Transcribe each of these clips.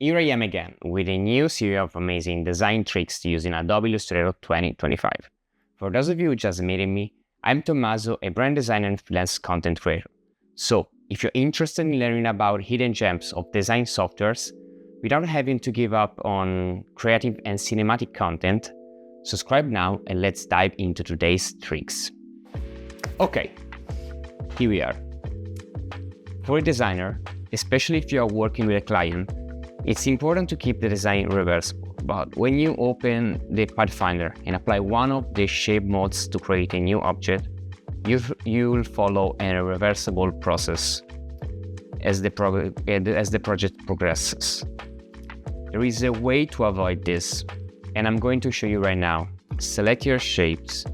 Here I am again with a new series of amazing design tricks to use in Adobe Illustrator 2025. For those of you who just meeting me, I'm Tommaso, a brand designer and freelance content creator. So, if you're interested in learning about hidden gems of design softwares without having to give up on creative and cinematic content, subscribe now and let's dive into today's tricks. Okay, here we are. For a designer, especially if you are working with a client, it's important to keep the design reversible, but when you open the Pathfinder and apply one of the shape modes to create a new object, you'll follow a reversible process as the project progresses. There is a way to avoid this, and I'm going to show you right now. Select your shapes,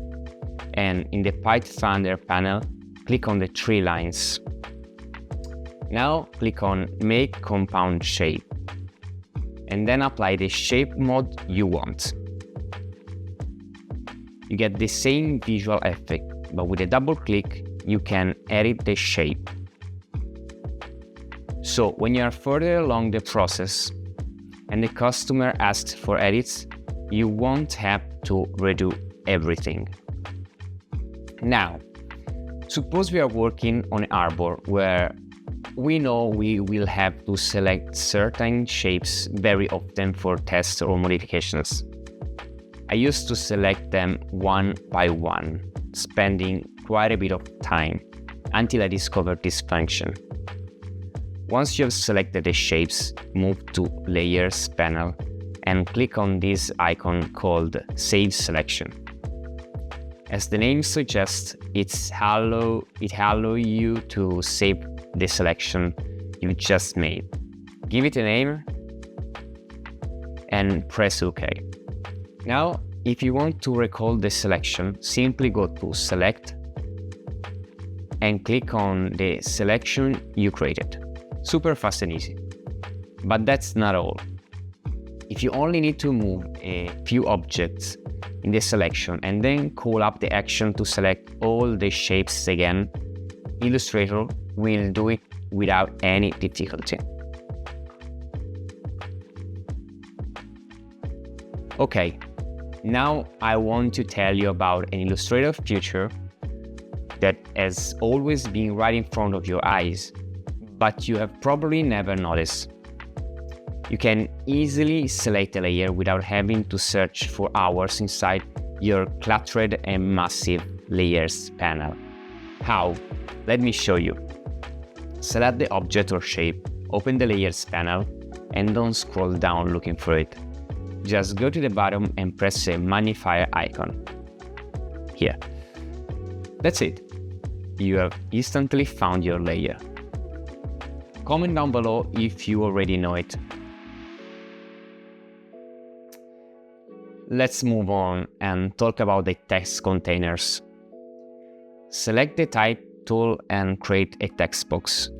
and in the Pathfinder panel, click on the three lines. Now click on Make Compound Shape, and then apply the shape mode you want. You get the same visual effect, but with a double click, you can edit the shape. So when you are further along the process and the customer asks for edits, you won't have to redo everything. Now, suppose we are working on an arbor where we know we will have to select certain shapes very often for tests or modifications. I used to select them one by one, spending quite a bit of time until I discovered this function. Once you have selected the shapes, move to Layers panel and click on this icon called Save Selection. As the name suggests, it allows you to save the selection you just made. Give it a name and press OK. Now, if you want to recall the selection, simply go to Select and click on the selection you created. Super fast and easy. But that's not all. If you only need to move a few objects in the selection and then call up the action to select all the shapes again, Illustrator will do it without any difficulty. Okay, now I want to tell you about an Illustrator feature that has always been right in front of your eyes, but you have probably never noticed. You can easily select a layer without having to search for hours inside your cluttered and massive Layers panel. How? Let me show you. Select the object or shape, open the Layers panel, and don't scroll down looking for it. Just go to the bottom and press the magnifier icon. Here. That's it. You have instantly found your layer. Comment down below if you already know it. Let's move on and talk about the text containers. Select the type tool and create a text box.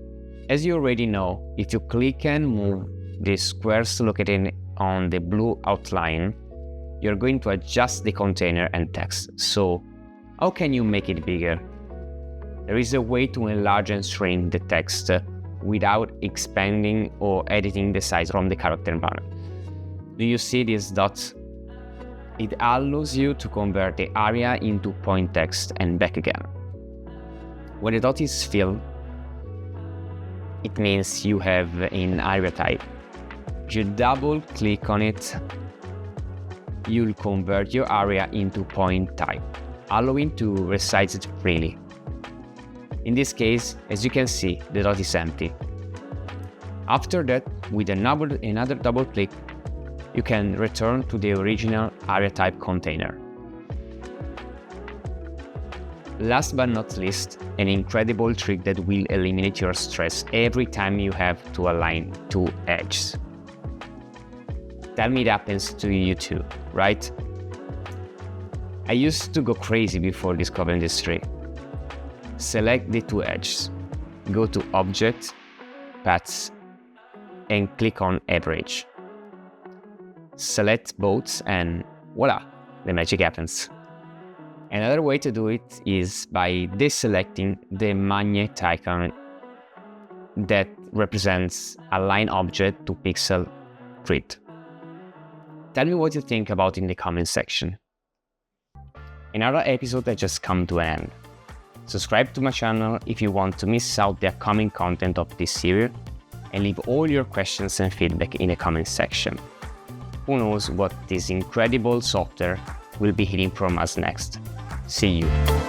As you already know, if you click and move the squares located on the blue outline, you're going to adjust the container and text. So, how can you make it bigger? There is a way to enlarge and shrink the text without expanding or editing the size from the character panel. Do you see these dots? It allows you to convert the area into point text and back again. When the dot is filled, it means you have an area type. If you double click on it, you'll convert your area into point type, allowing to resize it freely. In this case, as you can see, the dot is empty. After that, with another double click, you can return to the original area type container. Last but not least, an incredible trick that will eliminate your stress every time you have to align two edges. Tell me it happens to you too, right? I used to go crazy before discovering this trick. Select the two edges, go to Object, Paths, and click on Average. Select both and voila, the magic happens. Another way to do it is by deselecting the magnet icon that represents align object to pixel Great. Tell me what you think about in the comment section. Another episode has just come to an end. Subscribe to my channel if you want to miss out the upcoming content of this series, and leave all your questions and feedback in the comment section. Who knows what this incredible software will be hearing from us next. See you.